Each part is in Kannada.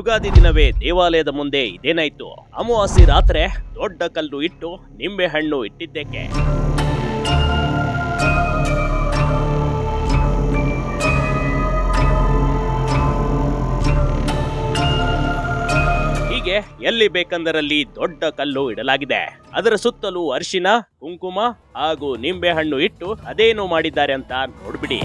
ಯುಗಾದಿ ದಿನವೇ ದೇವಾಲಯದ ಮುಂದೆ ಇದೇನಾಯ್ತು? ಅಮಾವಾಸ್ಯೆ ರಾತ್ರಿ ದೊಡ್ಡ ಕಲ್ಲು ಇಟ್ಟು ನಿಂಬೆ ಹಣ್ಣು ಇಟ್ಟಿದ್ದೇಕೆ? ಹೀಗೆ ಎಲ್ಲಿ ಬೇಕಂದರಲ್ಲಿ ದೊಡ್ಡ ಕಲ್ಲು ಇಡಲಾಗಿದೆ. ಅದರ ಸುತ್ತಲೂ ಅರಿಶಿನ, ಕುಂಕುಮ ಹಾಗೂ ನಿಂಬೆ ಹಣ್ಣು ಇಟ್ಟು ಅದೇನು ಮಾಡಿದ್ದಾರೆ ಅಂತ ನೋಡ್ಬಿಡಿ.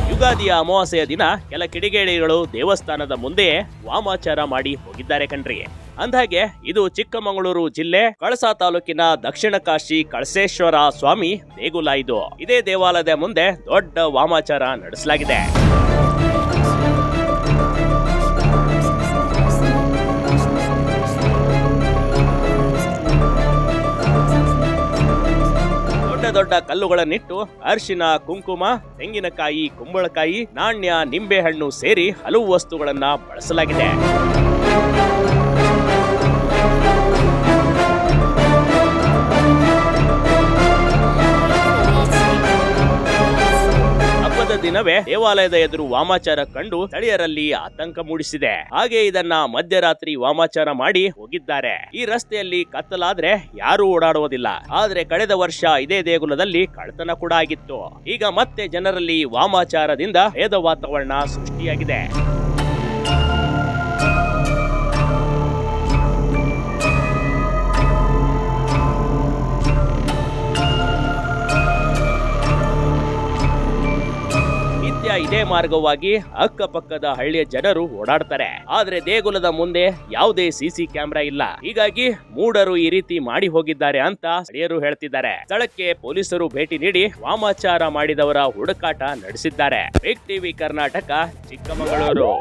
ಯುಗಾದಿಯ ಅಮಾವಾಸ್ಯೆಯ ದಿನ ಕೆಲ ಕಿಡಿಗೇಡಿಗಳು ದೇವಸ್ಥಾನದ ಮುಂದೆಯೇ ವಾಮಾಚಾರ ಮಾಡಿ ಹೋಗಿದ್ದಾರೆ ಕಣ್ರಿ. ಅಂದ್ಹಾಗೆ ಇದು ಚಿಕ್ಕಮಗಳೂರು ಜಿಲ್ಲೆ ಕಳಸಾ ತಾಲೂಕಿನ ದಕ್ಷಿಣ ಕಾಶಿ ಕಳಸೇಶ್ವರ ಸ್ವಾಮಿ ದೇಗುಲ. ಇದೇ ದೇವಾಲಯದ ಮುಂದೆ ದೊಡ್ಡ ವಾಮಾಚಾರ ನಡೆಸಲಾಗಿದೆ. ದೊಡ್ಡ ಕಲ್ಲುಗಳನ್ನಿಟ್ಟು ಅರಿಶಿನ, ಕುಂಕುಮ, ತೆಂಗಿನಕಾಯಿ, ಕುಂಬಳಕಾಯಿ, ನಾಣ್ಯ, ನಿಂಬೆ ಹಣ್ಣು ಸೇರಿ ಹಲವು ವಸ್ತುಗಳನ್ನ ಬಳಸಲಾಗಿದೆ. ದಿನವೇ ದೇವಾಲಯದ ಎದುರು ವಾಮಾಚಾರ ಕಂಡು ಸ್ಥಳೀಯರಲ್ಲಿ ಆತಂಕ ಮೂಡಿಸಿದೆ. ಹಾಗೆ ಇದನ್ನ ಮಧ್ಯರಾತ್ರಿ ವಾಮಾಚಾರ ಮಾಡಿ ಹೋಗಿದ್ದಾರೆ. ಈ ರಸ್ತೆಯಲ್ಲಿ ಕತ್ತಲಾದ್ರೆ ಯಾರೂ ಓಡಾಡುವುದಿಲ್ಲ. ಆದ್ರೆ ಕಳೆದ ವರ್ಷ ಇದೇ ದೇಗುಲದಲ್ಲಿ ಕಳ್ಳತನ ಕೂಡ ಆಗಿತ್ತು. ಈಗ ಮತ್ತೆ ಜನರಲ್ಲಿ ವಾಮಾಚಾರದಿಂದ ಭೇದ ವಾತಾವರಣ ಸೃಷ್ಟಿಯಾಗಿದೆ. ಇದೇ ಮಾರ್ಗವಾಗಿ ಅಕ್ಕಪಕ್ಕದ ಹಳ್ಳಿಯ ಜನರು ಓಡಾಡ್ತಾರೆ. ಆದ್ರೆ ದೇಗುಲದ ಮುಂದೆ ಯಾವುದೇ ಸಿಸಿ ಕ್ಯಾಮೆರಾ ಇಲ್ಲ. ಹೀಗಾಗಿ ಮೂಢರು ಈ ರೀತಿ ಮಾಡಿ ಹೋಗಿದ್ದಾರೆ ಅಂತ ಸ್ಥಳೀಯರು ಹೇಳ್ತಿದ್ದಾರೆ. ಸ್ಥಳಕ್ಕೆ ಪೊಲೀಸರು ಭೇಟಿ ನೀಡಿ ವಾಮಾಚಾರ ಮಾಡಿದವರ ಹುಡುಕಾಟ ನಡೆಸಿದ್ದಾರೆ. Big TV Karnataka, Chikkamagaluru.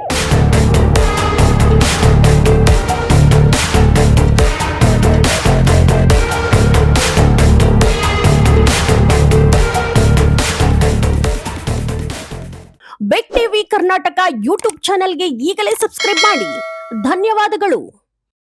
Big TV Karnataka YouTube ಚಾನೆಲ್ಗೆ ಈಗಲೇ ಸಬ್ಸ್ಕ್ರೈಬ್ ಮಾಡಿ. ಧನ್ಯವಾದಗಳು.